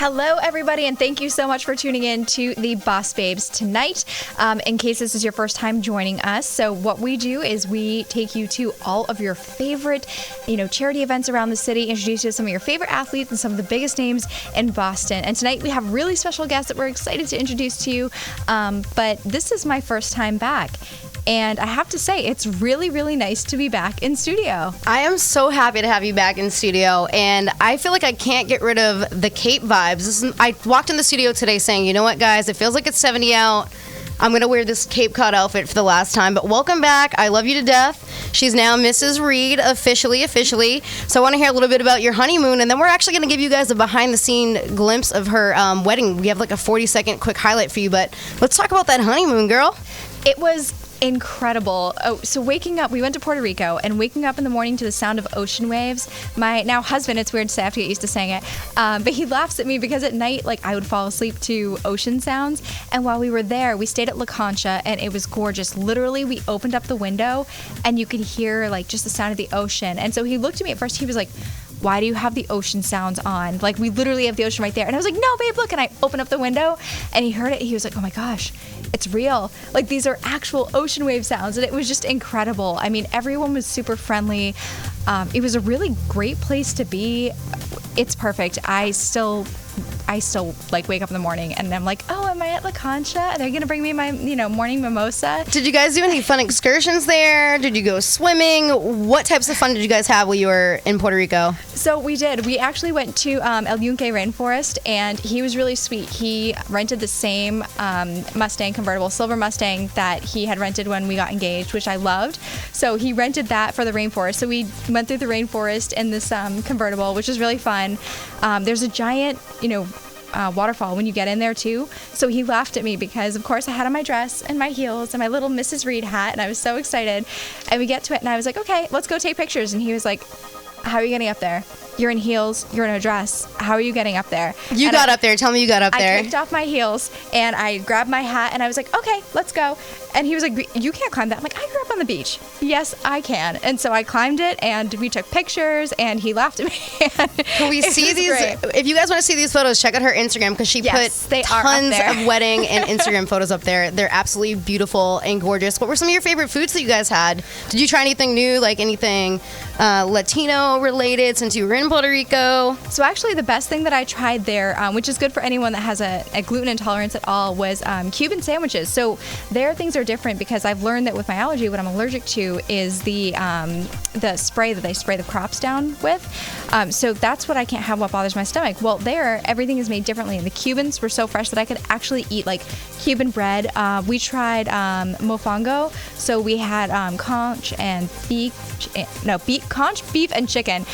Hello, everybody, and thank you so much for tuning in to the Boss Babes tonight. In case this is your first time joining us, so what we do is we take you to all of your favorite, charity events around the city, introduce you to some of your favorite athletes and some of the biggest names in Boston. And tonight we have really special guests that we're excited to introduce to you. But this is my first time back. And I have to say, it's really, really nice to be back in studio. I am so happy to have you back in studio, and I feel like I can't get rid of the Cape vibes. I walked in the studio today saying, you know what, guys, it feels like it's 70 out. I'm going to wear this Cape Cod outfit for the last time, but welcome back. I love you to death. She's now Mrs. Reed, officially. So I want to hear a little bit about your honeymoon, and then we're actually going to give you guys a behind-the-scene glimpse of her wedding. We have like a 40-second quick highlight for you, but let's talk about that honeymoon, girl. It was incredible. So waking up, we went to Puerto Rico, and waking up in the morning to the sound of ocean waves. My now husband, it's weird to say, I have to get used to saying it, but he laughs at me because at night, I would fall asleep to ocean sounds. And while we were there, we stayed at La Concha, and it was gorgeous. Literally, we opened up the window, and you could hear just the sound of the ocean. And so he looked at me at first. He was like, why do you have the ocean sounds on? We literally have the ocean right there. And I was like, no, babe, look. And I opened up the window, and he heard it. He was like, oh my gosh, it's real. These are actual ocean wave sounds. And it was just incredible. I mean, everyone was super friendly. It was a really great place to be. It's perfect. I still wake up in the morning and I'm like, oh, am I at La Concha? Are they going to bring me my, morning mimosa? Did you guys do any fun excursions there? Did you go swimming? What types of fun did you guys have while you were in Puerto Rico? So we did. We actually went to El Yunque Rainforest, and he was really sweet. He rented the same Mustang convertible, silver Mustang, that he had rented when we got engaged, which I loved. So he rented that for the rainforest. So we went through the rainforest in this convertible, which was really fun. There's a giant, waterfall when you get in there too. So he laughed at me because, of course, I had on my dress and my heels and my little Mrs. Reed hat, and I was so excited. And we get to it, and I was like, okay, let's go take pictures. And he was like, how are you getting up there? You're in heels, you're in a dress. How are you getting up there? You got up there. Tell me you got up there. I kicked off my heels, and I grabbed my hat, and I was like, okay, let's go. And he was like, you can't climb that. I'm like, I grew up on the beach. Yes, I can. And so I climbed it, and we took pictures, and he laughed at me. Can we see these? Great. If you guys want to see these photos, check out her Instagram, because she put tons of wedding and Instagram photos up there. They're absolutely beautiful and gorgeous. What were some of your favorite foods that you guys had? Did you try anything new, anything Latino related, since you were in Puerto Rico? So actually the best thing that I tried there, which is good for anyone that has a gluten intolerance at all, was Cuban sandwiches. So their things are different because I've learned that with my allergy, what I'm allergic to is the spray that they spray the crops down with. So that's what I can't have, what bothers my stomach. Well, there, everything is made differently. And the Cubans were so fresh that I could actually eat Cuban bread. We tried mofongo. So we had conch and conch, beef, and chicken.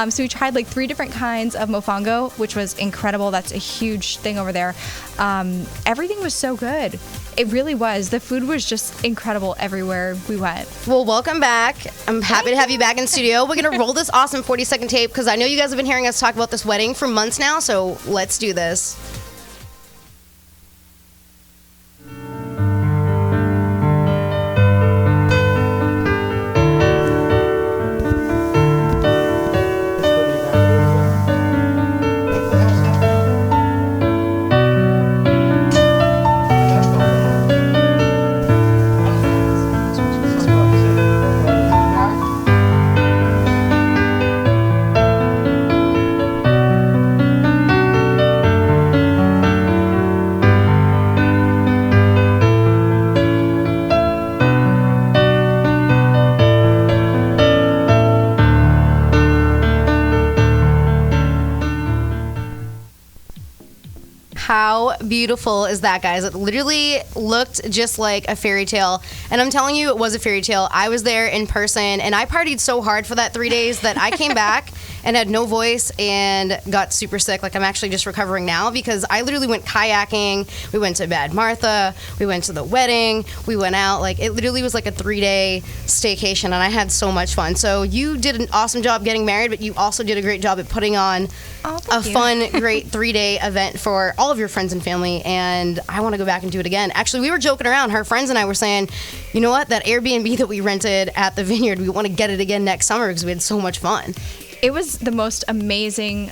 So we tried 3 different kinds of mofongo, which was incredible. That's a huge thing over there. Everything was so good. It really was. The food was just incredible everywhere we went. Well, welcome back. I'm happy to have you back in studio. We're going to roll this awesome 40-second tape because I know you guys have been hearing us talk about this wedding for months now, so let's do this. How beautiful is that, guys? It literally looked just like a fairy tale. And I'm telling you, it was a fairy tale. I was there in person, and I partied so hard for that 3 days that I came back and had no voice and got super sick. I'm actually just recovering now because I literally went kayaking. We went to Bad Martha. We went to the wedding. We went out. It literally was a 3-day staycation, and I had so much fun. So you did an awesome job getting married, but you also did a great job at putting on fun, great 3-day event for all of your friends and family, and I want to go back and do it again. Actually, we were joking around. Her friends and I were saying, you know what, that Airbnb that we rented at the Vineyard, we want to get it again next summer because we had so much fun. it was the most amazing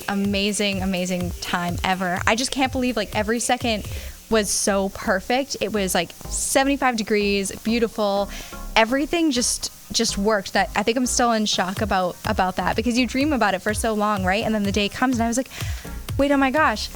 time ever. I just can't believe like every second was so perfect. It was like 75 degrees, beautiful. Everything just worked. That I think I'm still in shock about that, because you dream about it for so long, right? And then the day comes and I was like, wait, oh my gosh,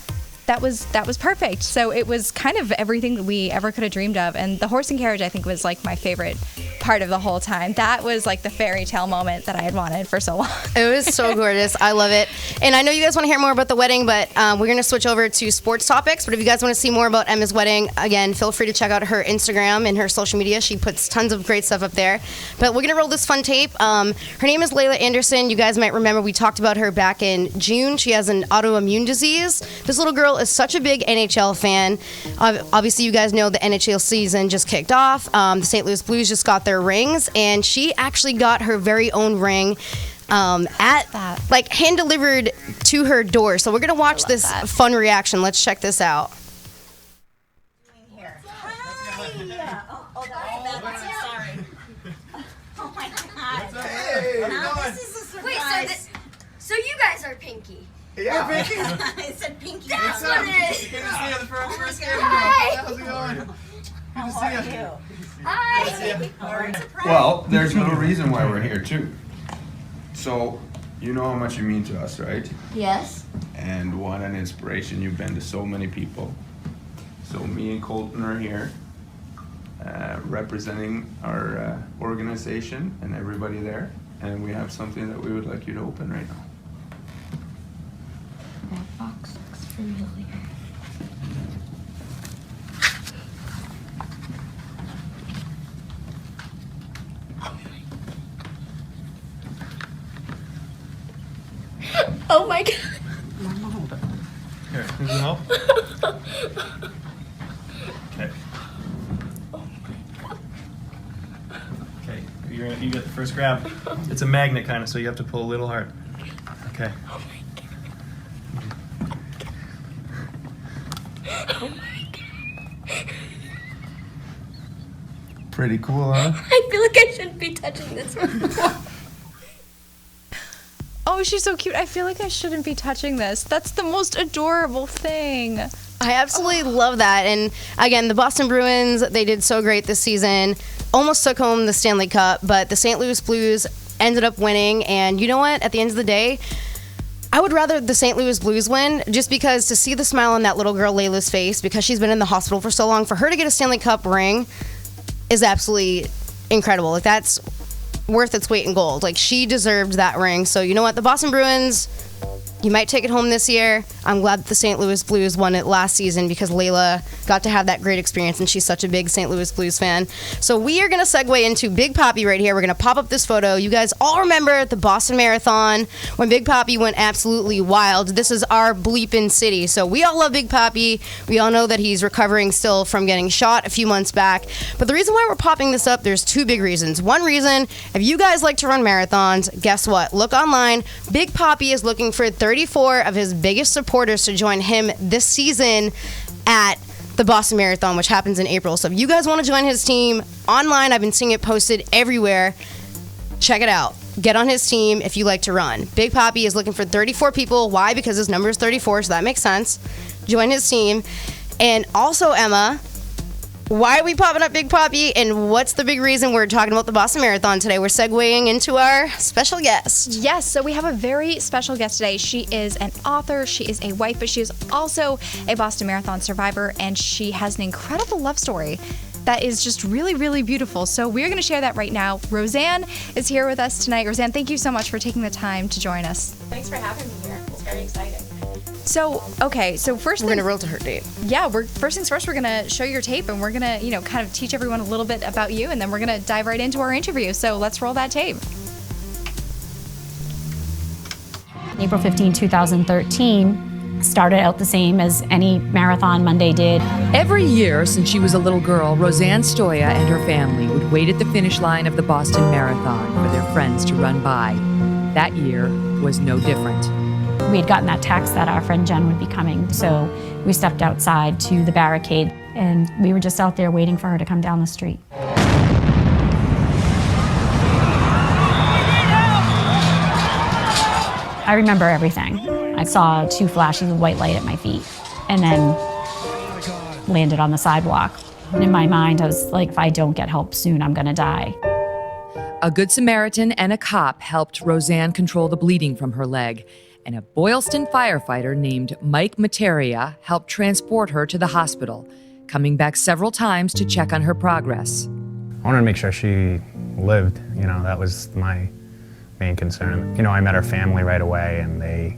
that was perfect. So it was kind of everything that we ever could have dreamed of. And the horse and carriage, I think, was like my favorite part of the whole time. That was like the fairy tale moment that I had wanted for so long. It was so gorgeous. I love it. And I know you guys want to hear more about the wedding, but we're going to switch over to sports topics. But if you guys want to see more about Emma's wedding, again, feel free to check out her Instagram and her social media. She puts tons of great stuff up there. But we're going to roll this fun tape. Her name is Layla Anderson. You guys might remember we talked about her back in June. She has an autoimmune disease. This little girl is such a big NHL fan. Obviously, you guys know the NHL season just kicked off. The St. Louis Blues just got their rings, and she actually got her very own ring hand delivered to her door. So we're gonna watch this fun reaction. Let's check this out. Oh my God. Hey, this is a surprise. So you guys are Pinky. Yeah, Pinky. It said Pinky. That's what it is. Good to see you the first game. Hi. How's it going? Good to see you. Hi. Well, there's no reason why we're here too. So, you know how much you mean to us, right? Yes. And what an inspiration you've been to so many people. So me and Colton are here, representing our organization and everybody there. And we have something that we would like you to open right now. That box looks familiar. Oh my God. Here, can you help? Okay. Okay, you get the first grab. It's a magnet kind of, so you have to pull a little hard. Okay. Oh my God. Pretty cool, huh? I feel like I shouldn't be touching this one. Oh, she's so cute. I feel like I shouldn't be touching this. That's the most adorable thing. I absolutely love that. And again, the Boston Bruins, they did so great this season. Almost took home the Stanley Cup, but the St. Louis Blues ended up winning. And you know what? At the end of the day, I would rather the St. Louis Blues win, just because to see the smile on that little girl Layla's face, because she's been in the hospital for so long, for her to get a Stanley Cup ring is absolutely incredible. Like, that's worth its weight in gold. Like, she deserved that ring. So you know what? The Boston Bruins, you might take it home this year. I'm glad that the St. Louis Blues won it last season, because Layla got to have that great experience, and she's such a big St. Louis Blues fan. So we are going to segue into Big Papi right here. We're going to pop up this photo. You guys all remember the Boston Marathon when Big Papi went absolutely wild. This is our bleepin' city. So we all love Big Papi. We all know that he's recovering still from getting shot a few months back. But the reason why we're popping this up, there's two big reasons. One reason, if you guys like to run marathons, guess what? Look online. Big Papi is looking for 34 of his biggest supporters to join him this season at the Boston Marathon, which happens in April. So if you guys want to join his team online, I've been seeing it posted everywhere. Check it out. Get on his team if you like to run. Big Papi is looking for 34 people. Why? Because his number is 34, so that makes sense. Join his team. And also, Emma, why are we popping up Big Papi, and what's the big reason we're talking about the Boston Marathon today? We're segueing into our special guest. Yes, so we have a very special guest today. She is an author, she is a wife, but she is also a Boston Marathon survivor, and she has an incredible love story that is just really, really beautiful. So we're going to share that right now. Roseann is here with us tonight. Roseann, thank you so much for taking the time to join us. Thanks for having me here. It's very exciting. So, okay, so first We're going to roll to her tape. Yeah, first things first, we're going to show your tape, and we're going to, kind of teach everyone a little bit about you, and then we're going to dive right into our interview. So let's roll that tape. April 15, 2013 started out the same as any marathon Monday did. Every year since she was a little girl, Roseann Sdoia and her family would wait at the finish line of the Boston Marathon for their friends to run by. That year was no different. We had gotten that text that our friend Jen would be coming, so we stepped outside to the barricade, and we were just out there waiting for her to come down the street. I remember everything. I saw 2 flashes of white light at my feet and then landed on the sidewalk. And in my mind, I was like, if I don't get help soon, I'm gonna die. A Good Samaritan and a cop helped Roseann control the bleeding from her leg, and a Boylston firefighter named Mike Materia helped transport her to the hospital, coming back several times to check on her progress. I wanted to make sure she lived, that was my main concern. I met her family right away, and they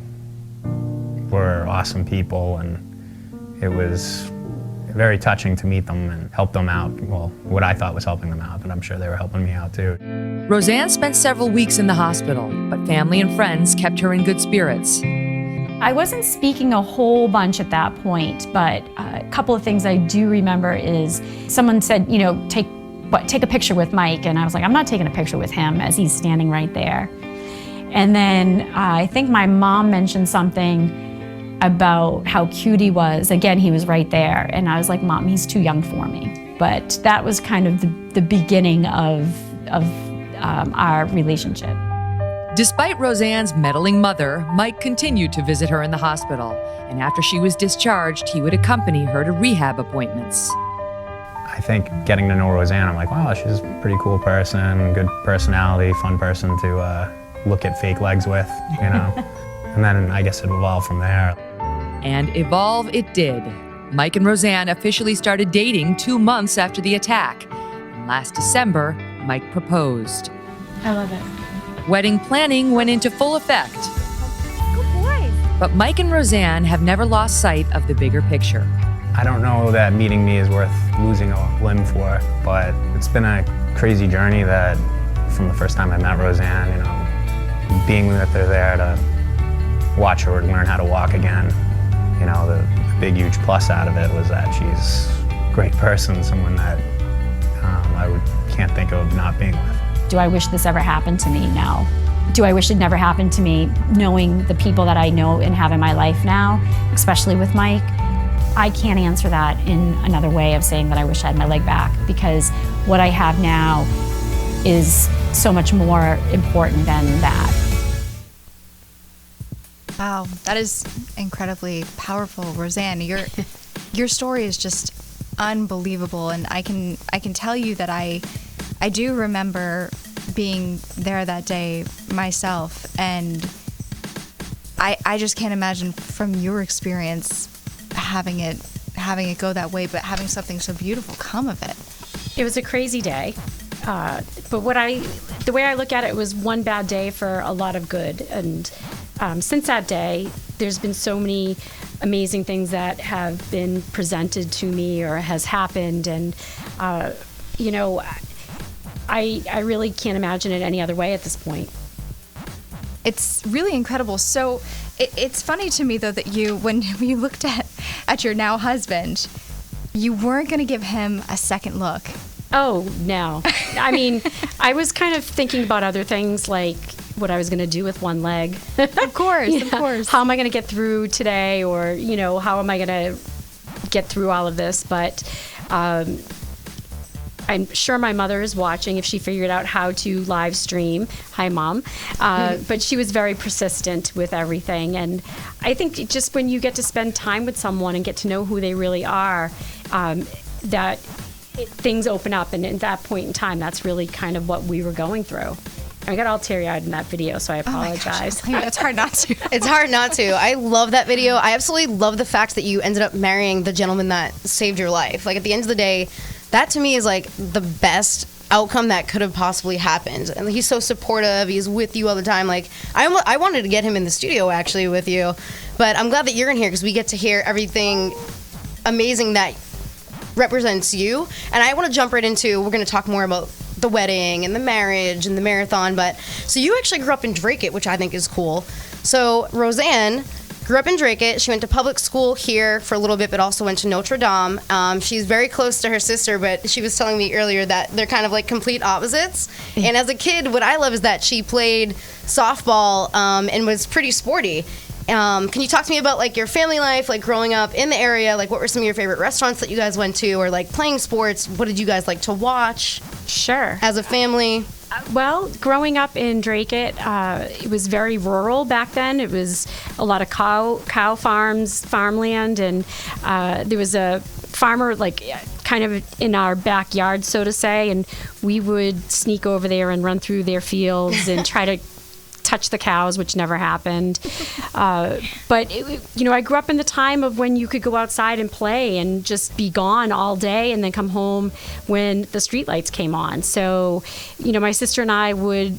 were awesome people, and it was very touching to meet them and help them out. Well, what I thought was helping them out, but I'm sure they were helping me out too. Roseann spent several weeks in the hospital, but family and friends kept her in good spirits. I wasn't speaking a whole bunch at that point, but a couple of things I do remember is someone said, take a picture with Mike, and I was like, I'm not taking a picture with him as he's standing right there. And then I think my mom mentioned something about how cute he was. Again, he was right there, and I was like, Mom, he's too young for me. But that was kind of the beginning of our relationship. Despite Roseann's meddling mother, Mike continued to visit her in the hospital, and after she was discharged, he would accompany her to rehab appointments. I think getting to know Roseann, I'm like, wow, she's a pretty cool person, good personality, fun person to look at fake legs with, And then I guess it evolved from there. And evolve it did. Mike and Roseann officially started dating 2 months after the attack. And last December, Mike proposed. I love it. Wedding planning went into full effect. Good boy. But Mike and Roseann have never lost sight of the bigger picture. I don't know that meeting me is worth losing a limb for, but it's been a crazy journey that from the first time I met Roseann, being with her there to watch her learn how to walk again. The big, huge plus out of it was that she's a great person, someone that can't think of not being with. Do I wish this ever happened to me? No. Do I wish it never happened to me, knowing the people that I know and have in my life now, especially with Mike? I can't answer that in another way of saying that I wish I had my leg back, because what I have now is so much more important than that. Wow, that is incredibly powerful, Roseann. Your story is just unbelievable, and I can tell you that I do remember being there that day myself, and I just can't imagine from your experience having it go that way, but having something so beautiful come of it. It was a crazy day, but the way I look at it was one bad day for a lot of good, and since that day, there's been so many amazing things that have been presented to me or has happened, and I really can't imagine it any other way at this point. It's really incredible. So it's funny to me, though, that when you looked at your now husband, you weren't going to give him a second look. Oh, no. I mean, I was kind of thinking about other things, like what I was going to do with one leg. Of course, of course. How am I going to get through today, or, how am I going to get through all of this? But I'm sure my mother is watching if she figured out how to live stream. Hi, Mom. But she was very persistent with everything. And I think just when you get to spend time with someone and get to know who they really are, things open up. And at that point in time, that's really kind of what we were going through. I got all teary-eyed in that video, so I apologize. Oh my gosh, it's hard not to. It's hard not to. I love that video. I absolutely love the fact that you ended up marrying the gentleman that saved your life. Like, at the end of the day, that to me is like the best outcome that could have possibly happened. And he's so supportive. He's with you all the time. Like, I wanted to get him in the studio actually with you, but I'm glad that you're in here because we get to hear everything amazing that represents you. And I want to jump right into, we're going to talk more about the wedding and the marriage and the marathon. But so you actually grew up in Drake, which I think is cool. So Roseann grew up in Drake. She went to public school here for a little bit, but also went to Notre Dame. She's very close to her sister, but she was telling me earlier that they're kind of like complete opposites. And as a kid, what I love is that she played softball and was pretty sporty. Can you talk to me about like your family life, like growing up in the area? Like, what were some of your favorite restaurants that you guys went to, or like playing sports? What did you guys like to watch? Sure. As a family? Well, growing up in Dracut, it was very rural back then. It was a lot of cow farms, farmland, and there was a farmer like kind of in our backyard, so to say, and we would sneak over there and run through their fields and try to touch the cows, which never happened. But I grew up in the time of when you could go outside and play and just be gone all day and then come home when the streetlights came on. So, my sister and I would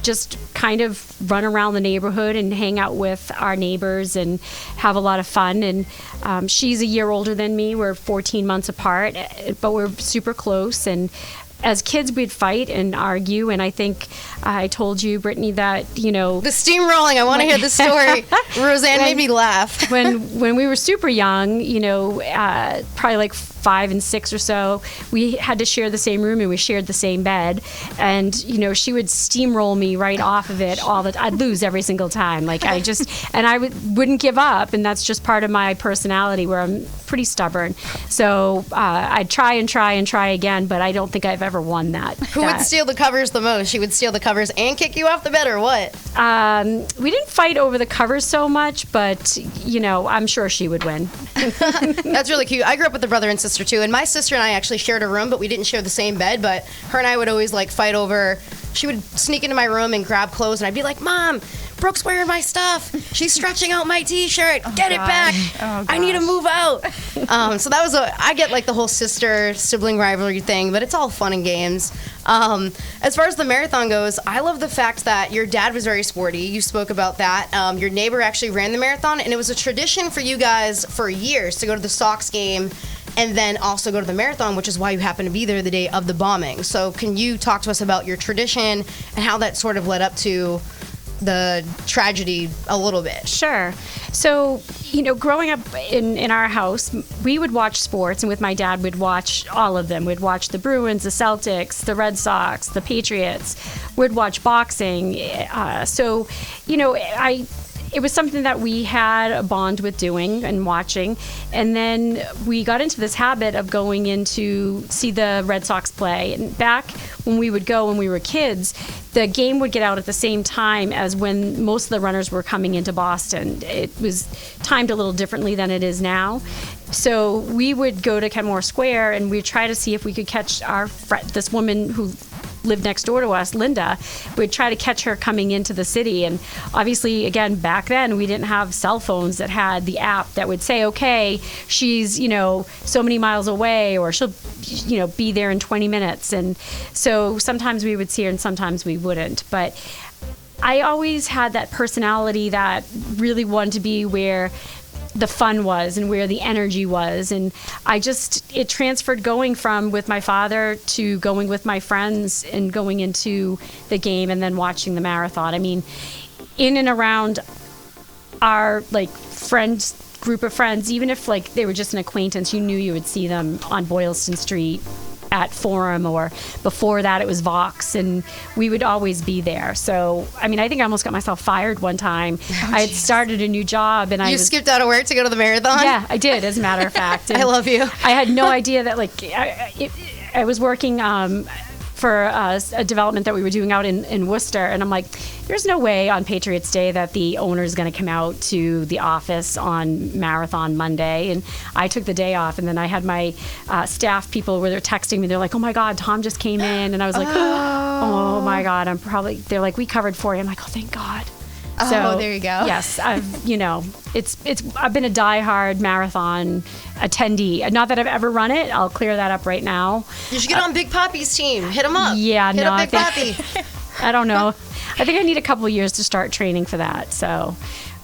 just kind of run around the neighborhood and hang out with our neighbors and have a lot of fun. And she's a year older than me. We're 14 months apart, but we're super close. And as kids, we'd fight and argue, and I think I told you, Brittany, that, The steamrolling, I want to hear the story. Roseann made me laugh. when we were super young, probably like 5 and 6 or so, we had to share the same room and we shared the same bed. And, she would steamroll me right off of it I'd lose every single time. Like and I wouldn't give up. And that's just part of my personality where I'm pretty stubborn. So I'd try and try and try again, but I don't think I've ever won that. Who would steal the covers the most? She would steal the covers and kick you off the bed, or what? We didn't fight over the covers so much, but, I'm sure she would win. That's really cute. I grew up with a brother and sister too, and my sister and I actually shared a room, but we didn't share the same bed. But her and I would always like fight over. She would sneak into my room and grab clothes, and I'd be like, "Mom, Brooke's wearing my stuff. She's stretching out my T-shirt. Get it back. I need to move out." So that was I get like the whole sibling rivalry thing, but it's all fun and games. As far as the marathon goes, I love the fact that your dad was very sporty. You spoke about that. Your neighbor actually ran the marathon, and it was a tradition for you guys for years to go to the Sox game and then also go to the marathon, which is why you happened to be there the day of the bombing. So can you talk to us about your tradition and how that sort of led up to the tragedy a little bit? Sure. So, growing up in our house, we would watch sports, and with my dad, we'd watch all of them. We'd watch the Bruins, the Celtics, the Red Sox, the Patriots. We'd watch boxing. It was something that we had a bond with doing and watching. And then we got into this habit of going in to see the Red Sox play. And back when we would go when we were kids, the game would get out at the same time as when most of the runners were coming into Boston. It was timed a little differently than it is now. So we would go to Kenmore Square and we'd try to see if we could catch this woman who lived next door to us, Linda. We'd try to catch her coming into the city. And obviously, again, back then, we didn't have cell phones that had the app that would say, okay, she's, so many miles away, or she'll, be there in 20 minutes. And so sometimes we would see her and sometimes we wouldn't. But I always had that personality that really wanted to be where the fun was and where the energy was. And it transferred going from with my father to going with my friends and going into the game and then watching the marathon. I mean, in and around our group of friends, even if they were just an acquaintance, you knew you would see them on Boylston Street at Forum, or before that it was Vox, and we would always be there. So, I mean, I think I almost got myself fired one time. I had started a new job, and You skipped out of work to go to the marathon? Yeah, I did, as a matter of fact. I love you. I had no idea that, I was working for a development that we were doing out in Worcester, and I'm like, there's no way on Patriots Day that the owner is going to come out to the office on Marathon Monday. And I took the day off, and then I had my staff people where they're texting me. They're like, oh my God, Tom just came in. And I was like, oh my God, they're like, we covered for you. I'm like, oh, thank God. So, there you go. Yes, I've been a diehard marathon attendee. Not that I've ever run it. I'll clear that up right now. You should get on Big Poppy's team. Hit him up. Yeah, Hit up Big Poppy. I don't know. I think I need a couple of years to start training for that. So,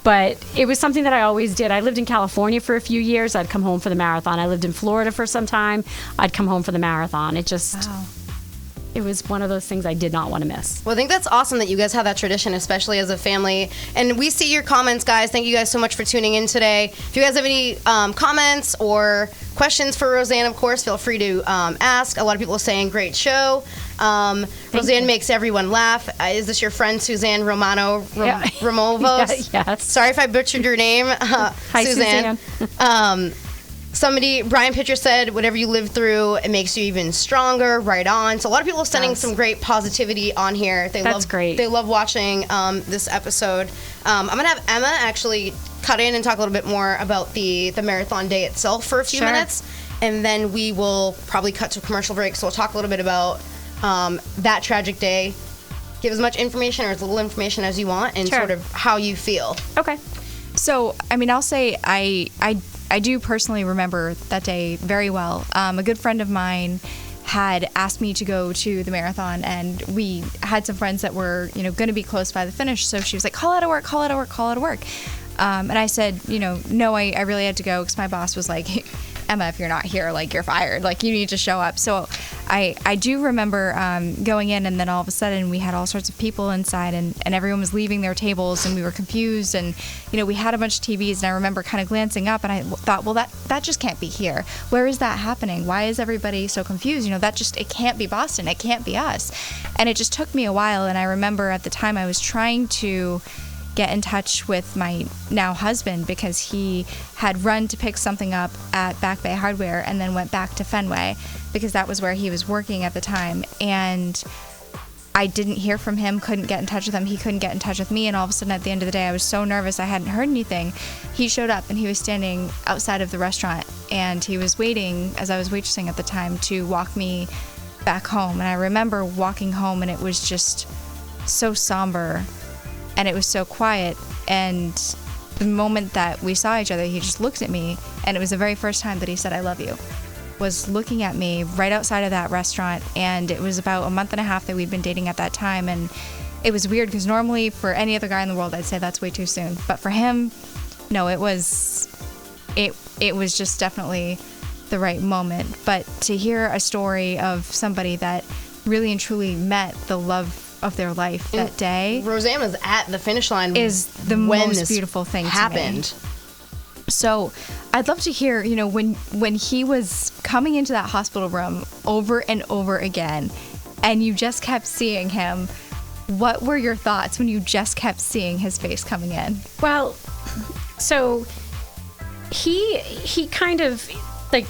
but it was something that I always did. I lived in California for a few years. I'd come home for the marathon. I lived in Florida for some time. I'd come home for the marathon. It was one of those things I did not want to miss. Well, I think that's awesome that you guys have that tradition, especially as a family. And we see your comments, guys. Thank you guys so much for tuning in today. If you guys have any comments or questions for Roseann, of course, feel free to ask. A lot of people are saying, great show. Roseann makes everyone laugh. Is this your friend, Suzanne Romano Romovos? Yes. Sorry if I butchered your name, Hi, Suzanne. Brian Pitcher said, whatever you live through, it makes you even stronger, right on. So a lot of people are sending some great positivity on here. That's great. They love watching this episode. I'm going to have Emma actually cut in and talk a little bit more about the marathon day itself for a few minutes. And then we will probably cut to a commercial break. So we'll talk a little bit about that tragic day. Give as much information or as little information as you want and sort of how you feel. Okay. So, I mean, I'll say I do personally remember that day very well. A good friend of mine had asked me to go to the marathon, and we had some friends that were, going to be close by the finish. So she was like, call out of work. And I said, no, I really had to go because my boss was like, Emma, if you're not here, like, you're fired. Like, you need to show up. So I do remember going in, and then all of a sudden we had all sorts of people inside, and everyone was leaving their tables, and we were confused. And, we had a bunch of TVs, and I remember kind of glancing up, and I thought, well, that just can't be here. Where is that happening? Why is everybody so confused? It can't be Boston. It can't be us. And it just took me a while, and I remember at the time I was trying to get in touch with my now husband because he had run to pick something up at Back Bay Hardware and then went back to Fenway because that was where he was working at the time. And I didn't hear from him, couldn't get in touch with him. He couldn't get in touch with me. And all of a sudden at the end of the day, I was so nervous. I hadn't heard anything. He showed up and he was standing outside of the restaurant and he was waiting, as I was waitressing at the time, to walk me back home. And I remember walking home and it was just so somber. And it was so quiet, and the moment that we saw each other, he just looked at me, and it was the very first time that he said, I love you, was looking at me right outside of that restaurant, and it was about a month and a half that we'd been dating at that time, and it was weird, because normally for any other guy in the world, I'd say that's way too soon, but for him, no, it was just definitely the right moment. But to hear a story of somebody that really and truly met the love of their life that day. Roseann was at the finish line is the most beautiful thing happened. To me. So I'd love to hear, when he was coming into that hospital room over and over again, and you just kept seeing him, what were your thoughts when you just kept seeing his face coming in? Well, so he kind of, like,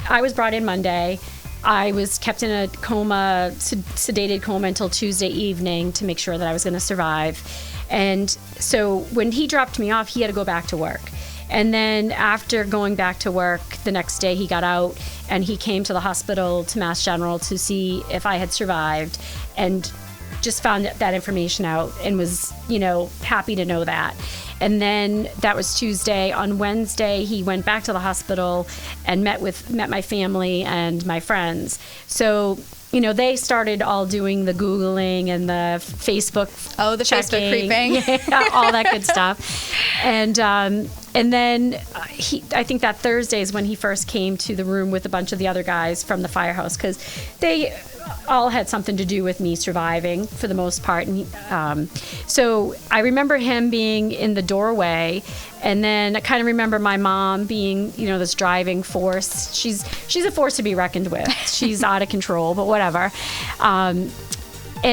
I was brought in Monday. I was kept in a coma, sedated coma until Tuesday evening to make sure that I was going to survive. And so when he dropped me off, he had to go back to work. And then after going back to work the next day, he got out and he came to the hospital, to Mass General, to see if I had survived, and just found that information out and was, happy to know that. And then that was Tuesday. On Wednesday, he went back to the hospital and met my family and my friends. So, they started all doing the Googling and the Facebook. Oh, the checking. Facebook creeping. Yeah, all that good stuff. And then I think that Thursday is when he first came to the room with a bunch of the other guys from the firehouse, because they all had something to do with me surviving for the most part. And so I remember him being in the doorway, and then I kind of remember my mom being, this driving force. She's a force to be reckoned with. She's out of control, but whatever. And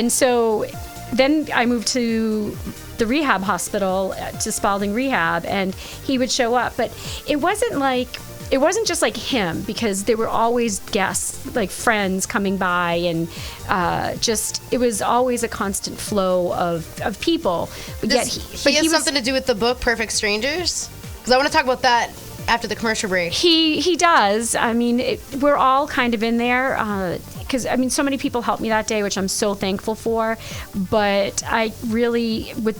so then I moved to the rehab hospital, to Spalding Rehab, and he would show up. But it wasn't just like him, because there were always guests, like friends coming by, and it was always a constant flow of people. He has something to do with the book Perfect Strangers? Because I want to talk about that after the commercial break. He does. I mean, we're all kind of in there, because so many people helped me that day, which I'm so thankful for. But I really, with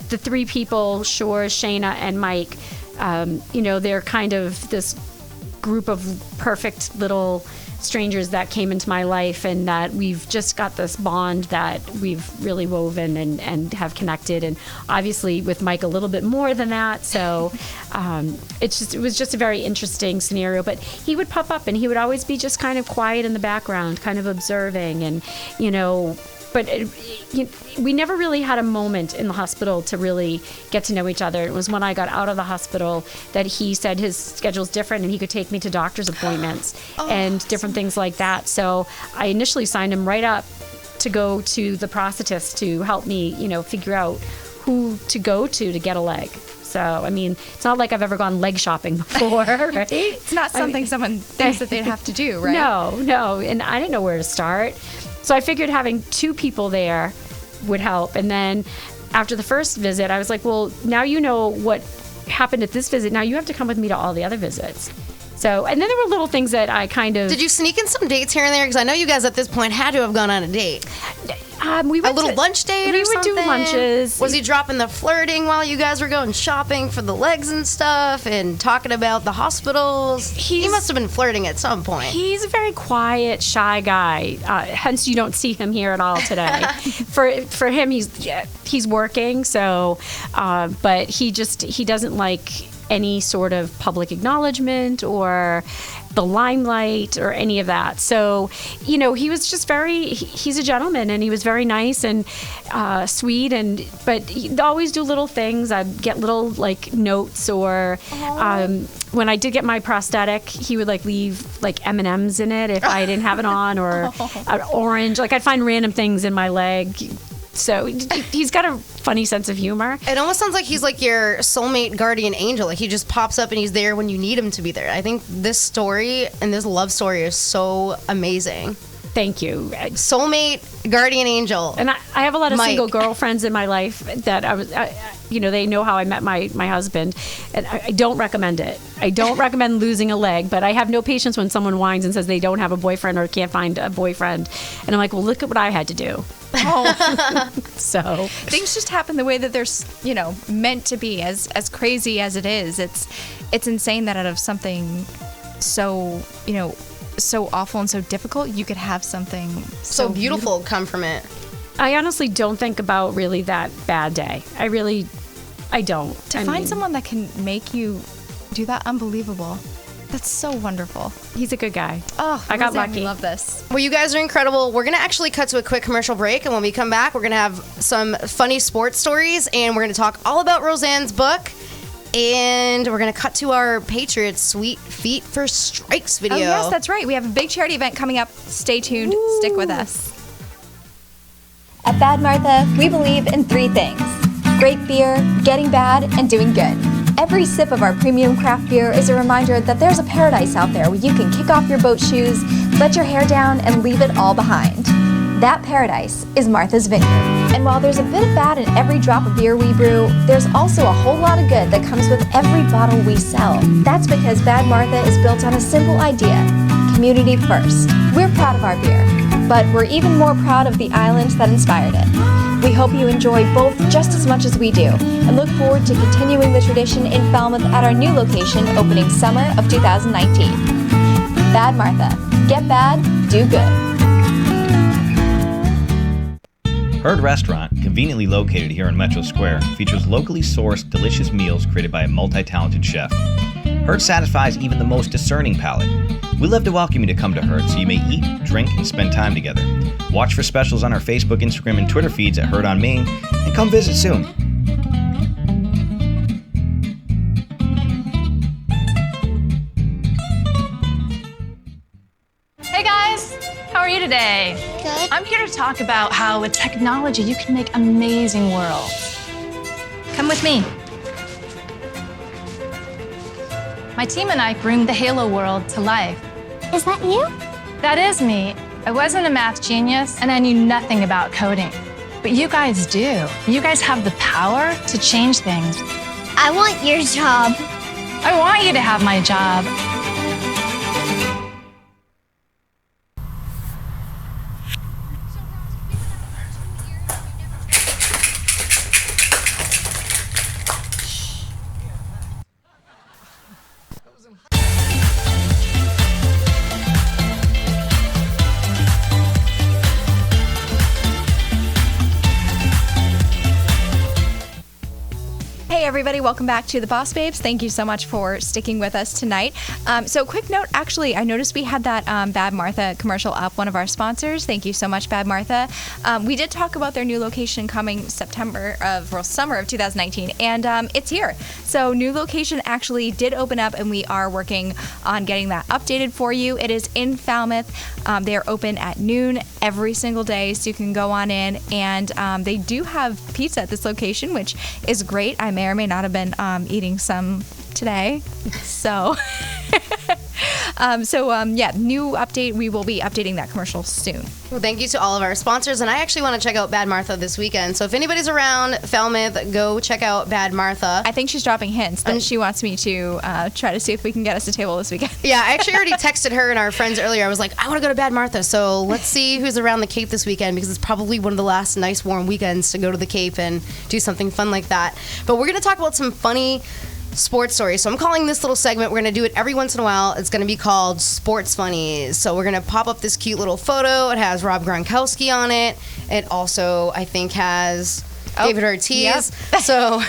the three people, Shore, Shayna, and Mike, they're kind of this group of perfect little strangers that came into my life, and that we've just got this bond that we've really woven and have connected, and obviously with Mike a little bit more than that. So it was just a very interesting scenario. But he would pop up and he would always be just kind of quiet in the background, kind of observing, and but we never really had a moment in the hospital to really get to know each other. It was when I got out of the hospital that he said his schedule's different and he could take me to doctor's appointments and different things like that. So I initially signed him right up to go to the prosthetist to help me, figure out who to go to get a leg. So, I mean, it's not like I've ever gone leg shopping before, right? It's not something someone thinks that they'd have to do, right? No. And I didn't know where to start. So I figured having 2 people there would help. And then after the first visit, I was like, well, now you know what happened at this visit. Now you have to come with me to all the other visits. So, and then there were little things that I kind of... Did you sneak in some dates here and there? Because I know you guys at this point had to have gone on a date. We went a little lunch date or something? We would do lunches. Was he dropping the flirting while you guys were going shopping for the legs and stuff and talking about the hospitals? He must have been flirting at some point. He's a very quiet, shy guy. Hence, you don't see him here at all today. For him, he's working. So, but he doesn't like any sort of public acknowledgement or the limelight or any of that. So, he was just he's a gentleman, and he was very nice and sweet, but he'd always do little things. I'd get little notes, or when I did get my prosthetic, he would leave M&Ms in it if I didn't have it on, or an orange. I'd find random things in my leg. So he's got a funny sense of humor. It almost sounds like he's like your soulmate guardian angel. He just pops up and he's there when you need him to be there. I think this story and this love story is so amazing. Thank you. Soulmate guardian angel. And I have a lot of Mike. single girlfriends in my life that they know how I met my husband, and I don't recommend it. I don't recommend losing a leg, but I have no patience when someone whines and says they don't have a boyfriend or can't find a boyfriend. And I'm like, well, look at what I had to do. So things just happen the way that they're meant to be. As crazy as it is, it's insane that out of something so so awful and so difficult, you could have something so beautiful come from it. I honestly don't think about really that bad day. I don't. To find someone that can make you do that, unbelievable. That's so wonderful. He's a good guy. Oh, I got Roseann, lucky. We love this. Well, you guys are incredible. We're going to actually cut to a quick commercial break, and when we come back, we're going to have some funny sports stories, and we're going to talk all about Roseann's book, and we're going to cut to our Patriots Sweet Feet for Strikes video. Oh, yes, that's right. We have a big charity event coming up. Stay tuned. Woo. Stick with us. At Bad Martha, we believe in 3 things: great beer, getting bad, and doing good. Every sip of our premium craft beer is a reminder that there's a paradise out there where you can kick off your boat shoes, let your hair down, and leave it all behind. That paradise is Martha's Vineyard. And while there's a bit of bad in every drop of beer we brew, there's also a whole lot of good that comes with every bottle we sell. That's because Bad Martha is built on a simple idea: community first. We're proud of our beer, but we're even more proud of the island that inspired it. We hope you enjoy both just as much as we do, and look forward to continuing the tradition in Falmouth at our new location opening summer of 2019. Bad Martha. Get bad, do good. Herd Restaurant, conveniently located here in Metro Square, features locally sourced, delicious meals created by a multi-talented chef. Herd satisfies even the most discerning palate. We love to welcome you to come to Herd so you may eat, drink, and spend time together. Watch for specials on our Facebook, Instagram, and Twitter feeds at Herd on Main, and come visit soon. Hey guys, how are you today? Good. I'm here to talk about how with technology you can make amazing worlds. Come with me. My team and I groomed the Halo world to life. Is that you? That is me. I wasn't a math genius and I knew nothing about coding. But you guys do. You guys have the power to change things. I want your job. I want you to have my job. Hey everybody, welcome back to the Boss Babes. Thank you so much for sticking with us tonight. So quick note, actually, I noticed we had that Bad Martha commercial up, one of our sponsors. Thank you so much, Bad Martha. We did talk about their new location coming summer of 2019, and it's here. So new location actually did open up, and we are working on getting that updated for you. It is in Falmouth. They are open at noon every single day, so you can go on in, and they do have pizza at this location, which is great. I may or may may not have been eating some today. So, new update. We will be updating that commercial soon. Well, thank you to all of our sponsors, and I actually want to check out Bad Martha this weekend. So if anybody's around Falmouth, go check out Bad Martha. I think she's dropping hints that she wants me to try to see if we can get us a table this weekend. Yeah, I actually already texted her and our friends earlier. I was like, I want to go to Bad Martha, so let's see who's around the Cape this weekend, because it's probably one of the last nice warm weekends to go to the Cape and do something fun like that. But we're going to talk about some funny sports stories. So I'm calling this little segment, we're going to do it every once in a while, it's going to be called Sports Funnies. So we're going to pop up this cute little photo. It has Rob Gronkowski on it. It also, I think, has David Ortiz. Yep. So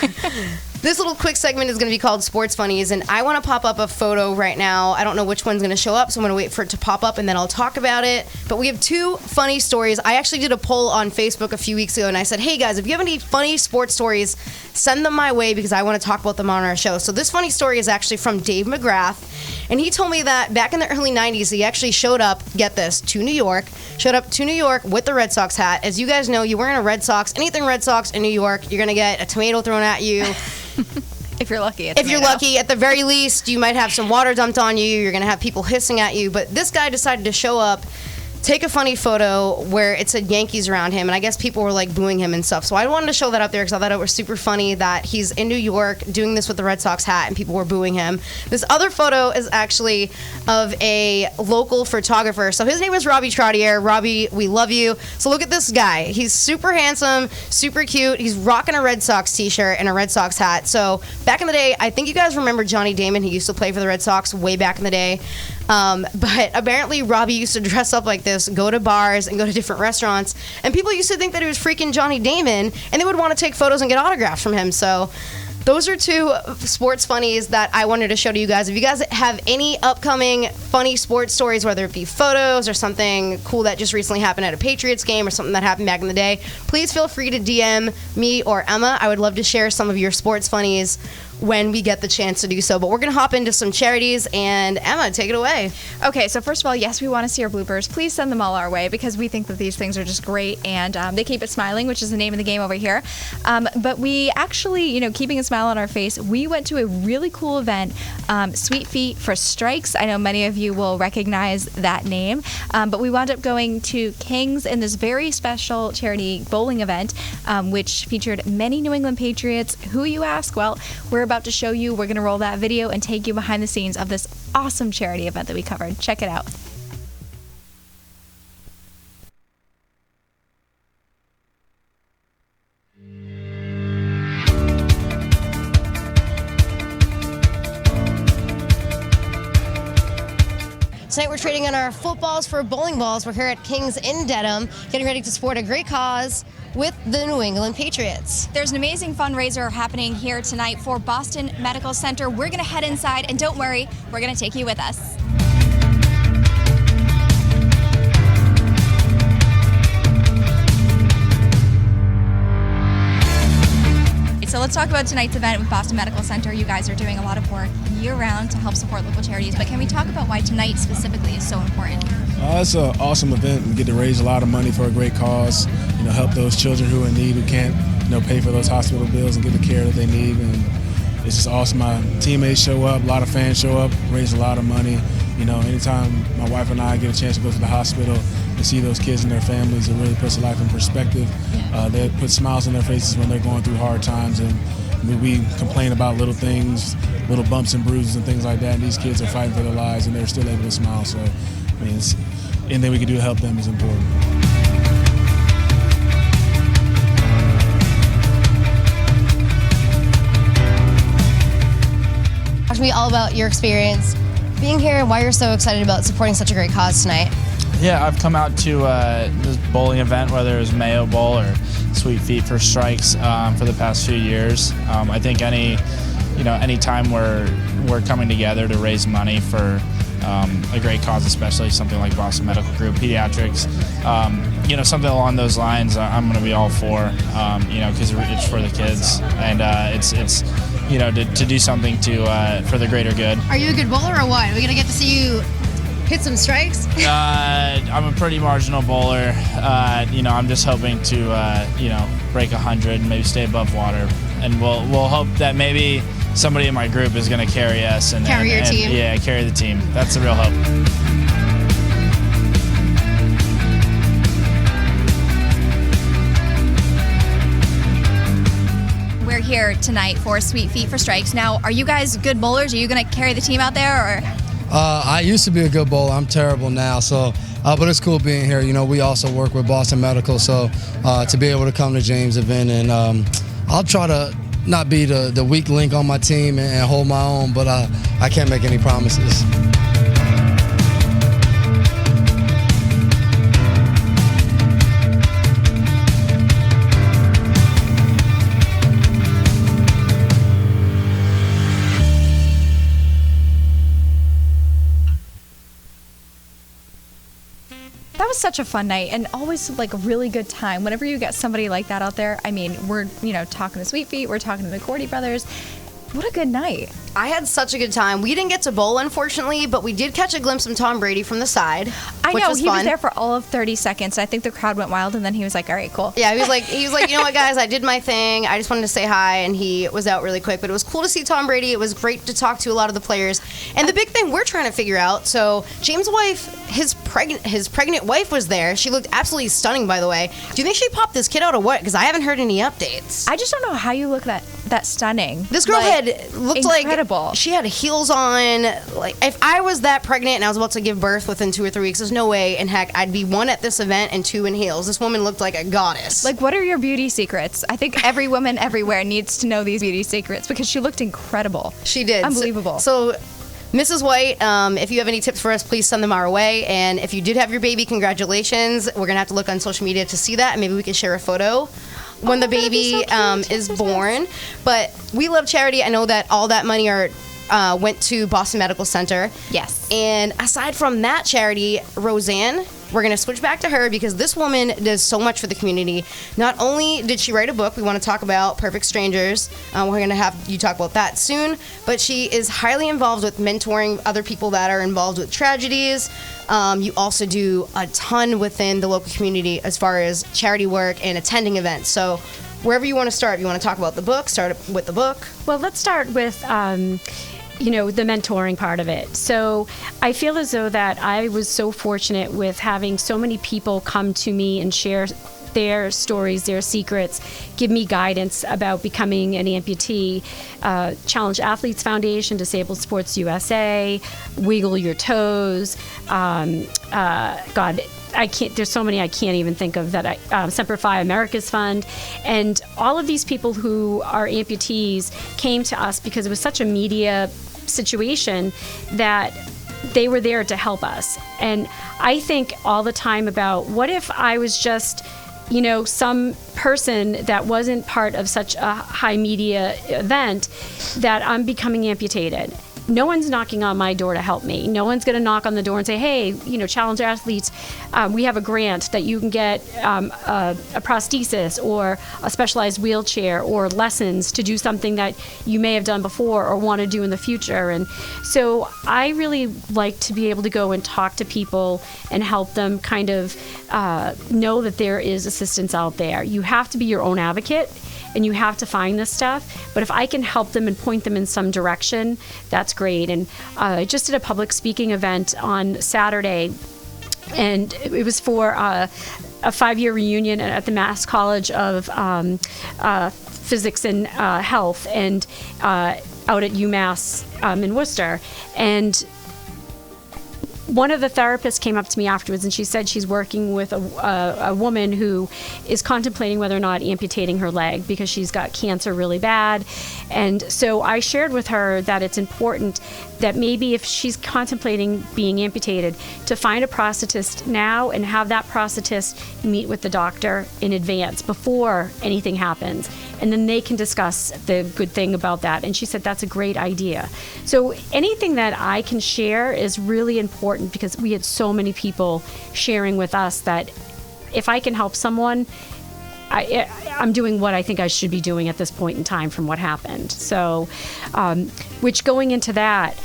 this little quick segment is going to be called Sports Funnies, and I want to pop up a photo right now. I don't know which one's going to show up, so I'm going to wait for it to pop up, and then I'll talk about it. But we have two funny stories. I actually did a poll on Facebook a few weeks ago, and I said, hey, guys, if you have any funny sports stories, send them my way, because I want to talk about them on our show. So this funny story is actually from Dave McGrath, and he told me that back in the early 90s, he actually showed up, get this, to New York with the Red Sox hat. As you guys know, you wearing a Red Sox, anything Red Sox in New York, you're going to get a tomato thrown at you. If you're lucky. If you're lucky, at the very least, you might have some water dumped on you. You're going to have people hissing at you. But this guy decided to show up, take a funny photo where it said Yankees around him, and I guess people were like booing him and stuff. So I wanted to show that up there because I thought it was super funny that he's in New York doing this with the Red Sox hat and people were booing him. This other photo is actually of a local photographer. So his name is Robbie Trottier. Robbie, we love you. So look at this guy. He's super handsome, super cute. He's rocking a Red Sox t-shirt and a Red Sox hat. So back in the day, I think you guys remember Johnny Damon. He used to play for the Red Sox way back in the day. But apparently Robbie used to dress up like this, go to bars and go to different restaurants, and people used to think that he was freaking Johnny Damon, and they would want to take photos and get autographs from him. So those are two sports funnies that I wanted to show to you guys. If you guys have any upcoming funny sports stories, whether it be photos or something cool that just recently happened at a Patriots game or something that happened back in the day, please feel free to DM me or Emma. I would love to share some of your sports funnies when we get the chance to do so. But we're going to hop into some charities, and Emma, take it away. Okay, so first of all, yes, we want to see our bloopers. Please send them all our way because we think that these things are just great, and they keep it smiling, which is the name of the game over here. But we actually, keeping a smile on our face, we went to a really cool event, Sweet Feet for Strikes. I know many of you will recognize that name, but we wound up going to King's in this very special charity bowling event, which featured many New England Patriots. Who, you ask? Well, we're about to show you. We're going to roll that video and take you behind the scenes of this awesome charity event that we covered. Check it out. Tonight we're trading on our footballs for bowling balls. We're here at King's in Dedham, getting ready to support a great cause with the New England Patriots. There's an amazing fundraiser happening here tonight for Boston Medical Center. We're going to head inside, and don't worry, we're going to take you with us. So let's talk about tonight's event with Boston Medical Center. You guys are doing a lot of work year-round to help support local charities, but can we talk about why tonight specifically is so important? It's an awesome event. We get to raise a lot of money for a great cause, help those children who are in need, who can't, pay for those hospital bills and get the care that they need. And it's just awesome. My teammates show up, a lot of fans show up, raise a lot of money. Anytime my wife and I get a chance to go to the hospital and see those kids and their families, it really puts life in perspective. They put smiles on their faces when they're going through hard times, and we complain about little things, little bumps and bruises and things like that, and these kids are fighting for their lives and they're still able to smile. So, anything we can do to help them is important. Talk to me all about your experience being here and why you're so excited about supporting such a great cause tonight. Yeah, I've come out to this bowling event, whether it was Mayo Bowl or Sweet Feet for Strikes, for the past few years. I think any time we're coming together to raise money for a great cause, especially something like Boston Medical Group, pediatrics, something along those lines, I'm going to be all for, because it's for the kids, and it's to do something for the greater good. Are you a good bowler or what? Are we going to get to see you hit some strikes? I'm a pretty marginal bowler. I'm just hoping to, break 100 and maybe stay above water. And we'll hope that maybe somebody in my group is going to carry us and carry your team. Yeah, carry the team. That's the real hope. We're here tonight for Sweet Feet for Strikes. Now, are you guys good bowlers? Are you going to carry the team out there, or? I used to be a good bowler. I'm terrible now, so but it's cool being here. We also work with Boston Medical, so to be able to come to James' event, and I'll try to not be the weak link on my team and hold my own, but I can't make any promises. That was such a fun night, and always like a really good time. Whenever you get somebody like that out there, I mean, we're talking to Sweet Feet, we're talking to the Cordy brothers. What a good night. I had such a good time. We didn't get to bowl, unfortunately, but we did catch a glimpse of Tom Brady from the side. I know, he fun. was there for all of 30 seconds. I think the crowd went wild, and then he was like, all right, cool. Yeah, he was like, you know what, guys, I did my thing. I just wanted to say hi, and he was out really quick. But it was cool to see Tom Brady. It was great to talk to a lot of the players. And the big thing we're trying to figure out, so James' wife, his pregnant wife was there. She looked absolutely stunning, by the way. Do you think she popped this kid out or what? Because I haven't heard any updates. I just don't know how you look that stunning. This girl had looked incredible. Like she had heels on. Like if I was that pregnant and I was about to give birth within 2 or 3 weeks, there's no way in heck I'd be 1 at this event and 2 in heels. This woman looked like a goddess. Like, what are your beauty secrets? I think every woman everywhere needs to know these beauty secrets because she looked incredible. She did. Unbelievable. So Mrs. White, if you have any tips for us, please send them our way. And if you did have your baby, congratulations. We're going to have to look on social media to see that, and maybe we can share a photo when the baby is born. But we love charity. I know that all that money went to Boston Medical Center. Yes. And aside from that charity, Roseann, we're going to switch back to her because this woman does so much for the community. Not only did she write a book, we want to talk about Perfect Strangers. We're going to have you talk about that soon. But she is highly involved with mentoring other people that are involved with tragedies. You also do a ton within the local community as far as charity work and attending events. So wherever you want to start, if you want to talk about the book, start with the book. Well, let's start with the mentoring part of it. So I feel as though that I was so fortunate with having so many people come to me and share their stories, their secrets, give me guidance about becoming an amputee. Challenge Athletes Foundation, Disabled Sports USA, Wiggle Your Toes, there's so many I can't even think of that. Semper Fi America's Fund, and all of these people who are amputees came to us because it was such a media situation that they were there to help us. And I think all the time about what if I was just some person that wasn't part of such a high media event that I'm becoming amputated. No one's knocking on my door to help me. No one's going to knock on the door and say, hey, Challenge Athletes, we have a grant that you can get a prosthesis or a specialized wheelchair or lessons to do something that you may have done before or want to do in the future. And so I really like to be able to go and talk to people and help them kind of know that there is assistance out there. You have to be your own advocate, and you have to find this stuff. But if I can help them and point them in some direction, that's great. And I just did a public speaking event on Saturday, and it was for a 5-year reunion at the Mass College of Physics and Health, and out at UMass in Worcester. And one of the therapists came up to me afterwards, and she said she's working with a woman who is contemplating whether or not amputating her leg because she's got cancer really bad. And so I shared with her that it's important that maybe if she's contemplating being amputated, to find a prosthetist now and have that prosthetist meet with the doctor in advance before anything happens. And then they can discuss the good thing about that. And she said that's a great idea. So anything that I can share is really important because we had so many people sharing with us that if I can help someone, I'm doing what I think I should be doing at this point in time from what happened. So, which going into that,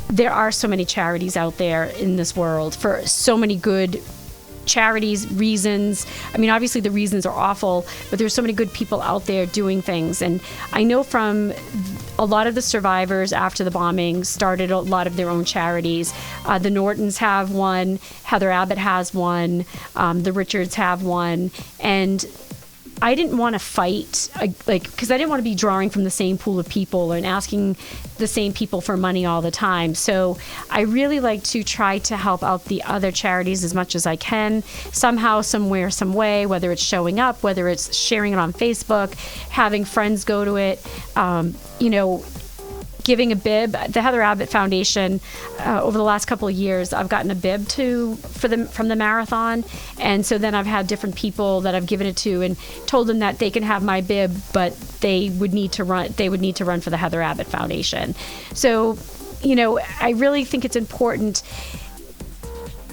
there are so many charities out there in this world for so many good charities, reasons. I mean, obviously the reasons are awful, but there's so many good people out there doing things. And I know from a lot of the survivors after the bombing started a lot of their own charities. The Nortons have one, Heather Abbott has one, the Richards have one, and I didn't want to fight, because I didn't want to be drawing from the same pool of people and asking the same people for money all the time. So I really like to try to help out the other charities as much as I can, somehow, somewhere, some way, whether it's showing up, whether it's sharing it on Facebook, having friends go to it, giving a bib. The Heather Abbott Foundation, over the last couple of years, I've gotten a bib from the marathon, and so then I've had different people that I've given it to and told them that they can have my bib, but they would need to run for the Heather Abbott Foundation. So, I really think it's important.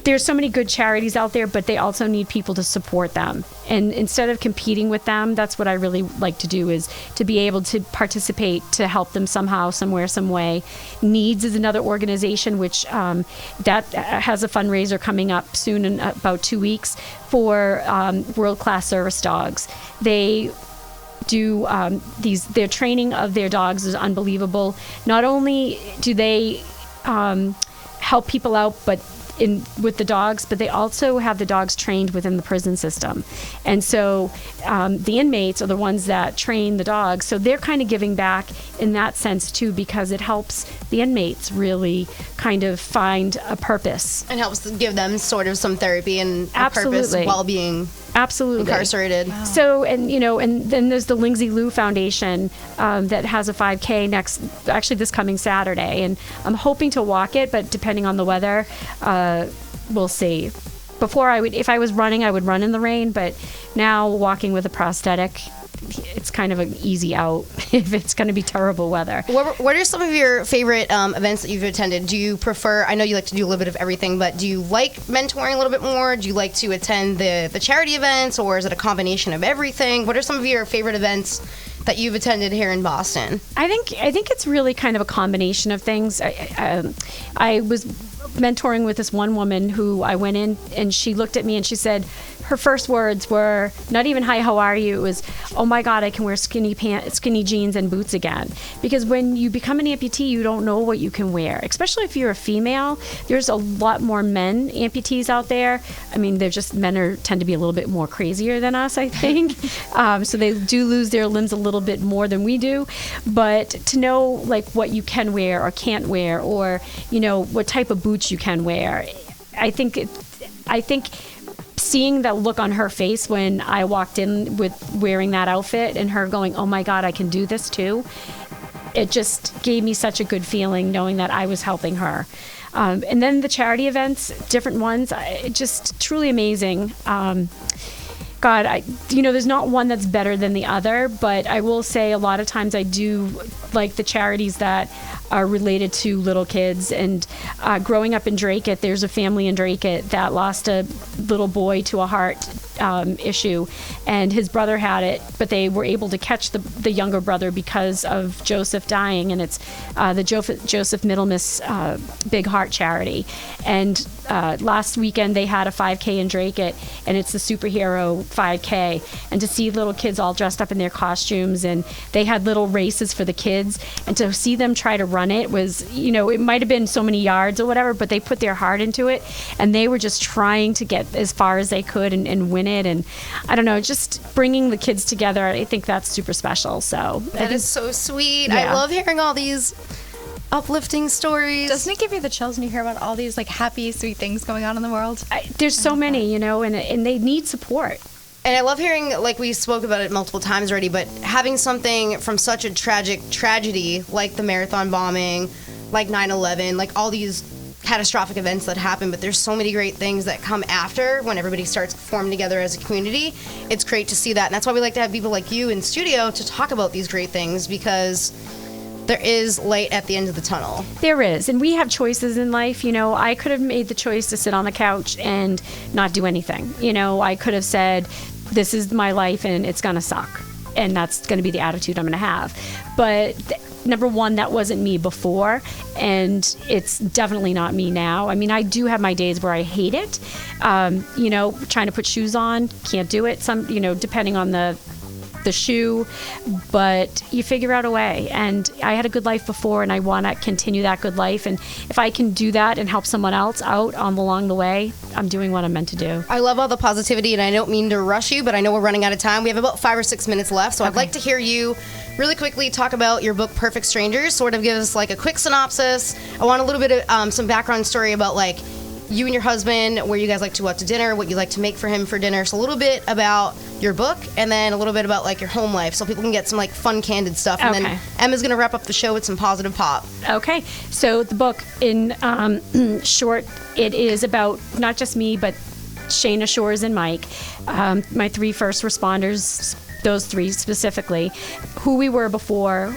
There's so many good charities out there, but they also need people to support them. And instead of competing with them, that's what I really like to do, is to be able to participate, to help them somehow, somewhere, some way. Needs is another organization which that has a fundraiser coming up soon in about 2 weeks for world-class service dogs. They do their training of their dogs is unbelievable. Not only do they help people out, but with the dogs, but they also have the dogs trained within the prison system. And so the inmates are the ones that train the dogs. So they're kind of giving back in that sense too, because it helps the inmates really kind of find a purpose. And helps give them sort of some therapy and a purpose while being incarcerated. Wow. So, and then there's the Lindsay Lou Foundation that has a 5K this coming Saturday. And I'm hoping to walk it, but depending on the weather, we'll see. Before if I was running, I would run in the rain, but now walking with a prosthetic, it's kind of an easy out if it's going to be terrible weather. What are some of your favorite events that you've attended? Do you prefer, I know you like to do a little bit of everything, but do you like mentoring a little bit more? Do you like to attend the charity events, or is it a combination of everything? What are some of your favorite events that you've attended here in Boston? I think it's really kind of a combination of things. I was mentoring with this one woman who I went in, and she looked at me and she said, her first words were not even "Hi, how are you?" It was, "Oh my God, I can wear skinny jeans and boots again." Because when you become an amputee, you don't know what you can wear, especially if you're a female. There's a lot more men amputees out there. I mean, men tend to be a little bit more crazier than us, I think. So they do lose their limbs a little bit more than we do. But to know like what you can wear or can't wear, or what type of boots you can wear, I think seeing that look on her face when I walked in with wearing that outfit and her going, "Oh my God, I can do this too," it just gave me such a good feeling knowing that I was helping her. And then the charity events, different ones, just truly amazing. God, there's not one that's better than the other, but I will say a lot of times I do like the charities that are related to little kids. And growing up in Dracut, there's a family in Dracut that lost a little boy to a heart issue, and his brother had it, but they were able to catch the younger brother because of Joseph dying, and it's the Joseph Middlemiss Big Heart charity. And last weekend they had a 5K in Dracut, and it's the superhero 5K, and to see little kids all dressed up in their costumes, and they had little races for the kids, and to see them try to run it was, it might have been so many yards or whatever, but they put their heart into it, and they were just trying to get as far as they could and win it. And I don't know, just bringing the kids together, I think that's super special. So that is so sweet. Yeah. I love hearing all these uplifting stories. Doesn't it give you the chills when you hear about all these like happy, sweet things going on in the world? There's so many, and they need support. And I love hearing, like we spoke about it multiple times already, but having something from such a tragic tragedy like the marathon bombing, like 9/11, like all these catastrophic events that happen, but there's so many great things that come after when everybody starts forming together as a community. It's great to see that, and that's why we like to have people like you in studio to talk about these great things, because there is light at the end of the tunnel. There is, and we have choices in life. I could have made the choice to sit on the couch and not do anything. I could have said, this is my life and it's gonna suck, and that's gonna be the attitude I'm gonna have. But number one, that wasn't me before, and it's definitely not me now. I mean, I do have my days where I hate it. You know, trying to put shoes on, can't do it. Some, you know, depending on the shoe, but you figure out a way. And I had a good life before, and I want to continue that good life. And if I can do that and help someone else out along the way, I'm doing what I'm meant to do. I love all the positivity, and I don't mean to rush you, but I know we're running out of time. We have about 5 or 6 minutes left, so I'd like to hear you really quickly talk about your book, Perfect Strangers. Sort of give us like a quick synopsis. I want a little bit of some background story about like you and your husband, where you guys like to go out to dinner, what you like to make for him for dinner. So a little bit about your book, and then a little bit about like your home life, so people can get some like fun, candid stuff. And then Emma's gonna wrap up the show with some positive pop. Okay, so the book, in short, it is about not just me, but Shayna Shores and Mike, my 3 first responders, those 3 specifically, who we were before,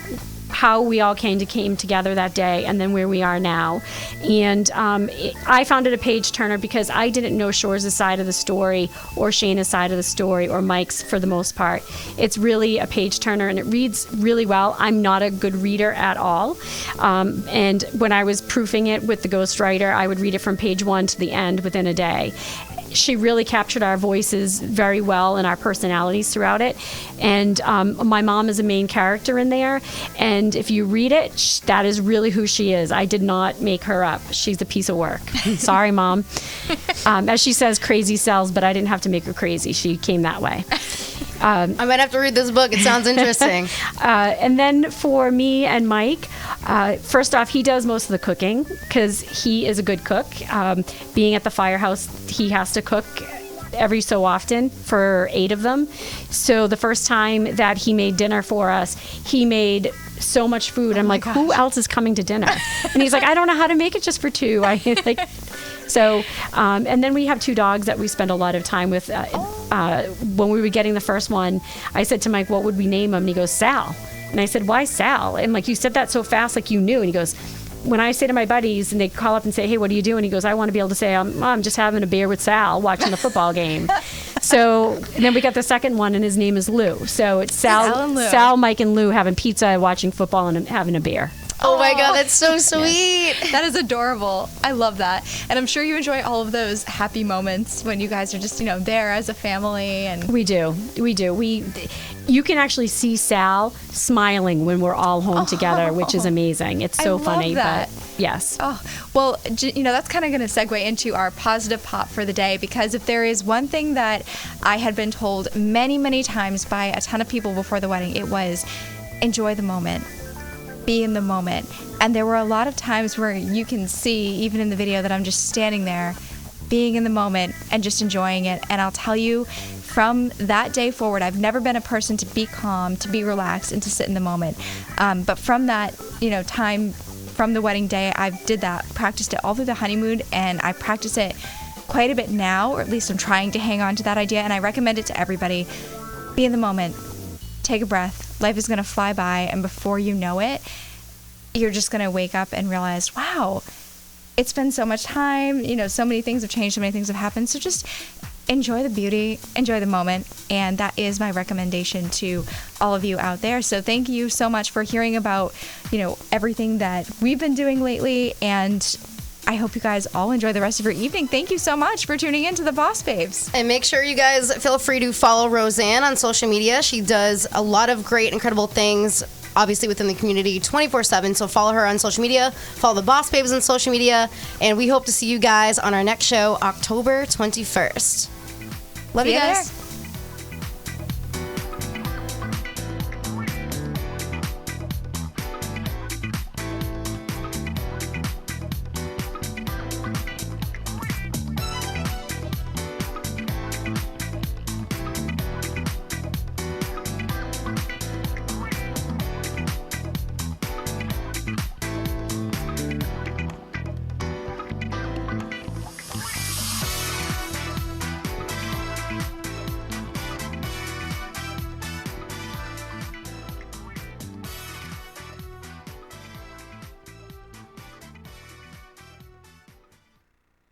how we all came together that day, and then where we are now. And I found it a page turner because I didn't know Shores' side of the story or Shayna's side of the story or Mike's for the most part. It's really a page turner, and it reads really well. I'm not a good reader at all. And when I was proofing it with the ghostwriter, I would read it from page 1 to the end within a day. She really captured our voices very well and our personalities throughout it. And my mom is a main character in there. And if you read it, that is really who she is. I did not make her up. She's a piece of work. Sorry, Mom. As she says, crazy sells, but I didn't have to make her crazy. She came that way. I might have to read this book. It sounds interesting. And then for me and Mike, first off, he does most of the cooking because he is a good cook. Being at the firehouse, he has to cook every so often for 8 of them. So the first time that he made dinner for us, he made so much food. I'm like, who else is coming to dinner? And he's like, I don't know how to make it just for 2. So, and then we have 2 dogs that we spend a lot of time with. When we were getting the first one, I said to Mike, what would we name him? And he goes, Sal. And I said, why Sal? And like, you said that so fast, like you knew. And he goes, when I say to my buddies and they call up and say, hey, what are you doing? He goes, I want to be able to say, I'm just having a beer with Sal watching the football game. So then we got the second one, and his name is Lou. So it's Sal, Mike, and Lou having pizza, watching football, and having a beer. Oh my God, that's so sweet. Yeah. That is adorable. I love that. And I'm sure you enjoy all of those happy moments when you guys are just, there as a family. And we do. You can actually see Sal smiling when we're all home together, which is amazing. It's so funny. That. But yes. Oh, well, that's kind of going to segue into our positive pop for the day, because if there is one thing that I had been told many, many times by a ton of people before the wedding, it was enjoy the moment. Be in the moment. And there were a lot of times where you can see, even in the video, that I'm just standing there being in the moment and just enjoying it. And I'll tell you, from that day forward, I've never been a person to be calm, to be relaxed, and to sit in the moment. But from that time, from the wedding day, I did that, practiced it all through the honeymoon, and I practice it quite a bit now, or at least I'm trying to hang on to that idea, and I recommend it to everybody. Be in the moment. Take a breath. Life is going to fly by, and before you know it, you're just going to wake up and realize, wow, it's been so much time, so many things have changed, so many things have happened. So just enjoy the beauty, enjoy the moment, and that is my recommendation to all of you out there. So thank you so much for hearing about, everything that we've been doing lately, and I hope you guys all enjoy the rest of your evening. Thank you so much for tuning in to the Boss Babes. And make sure you guys feel free to follow Roseann on social media. She does a lot of great, incredible things, obviously within the community 24/7. So follow her on social media, follow the Boss Babes on social media, and we hope to see you guys on our next show, October 21st. Love you guys.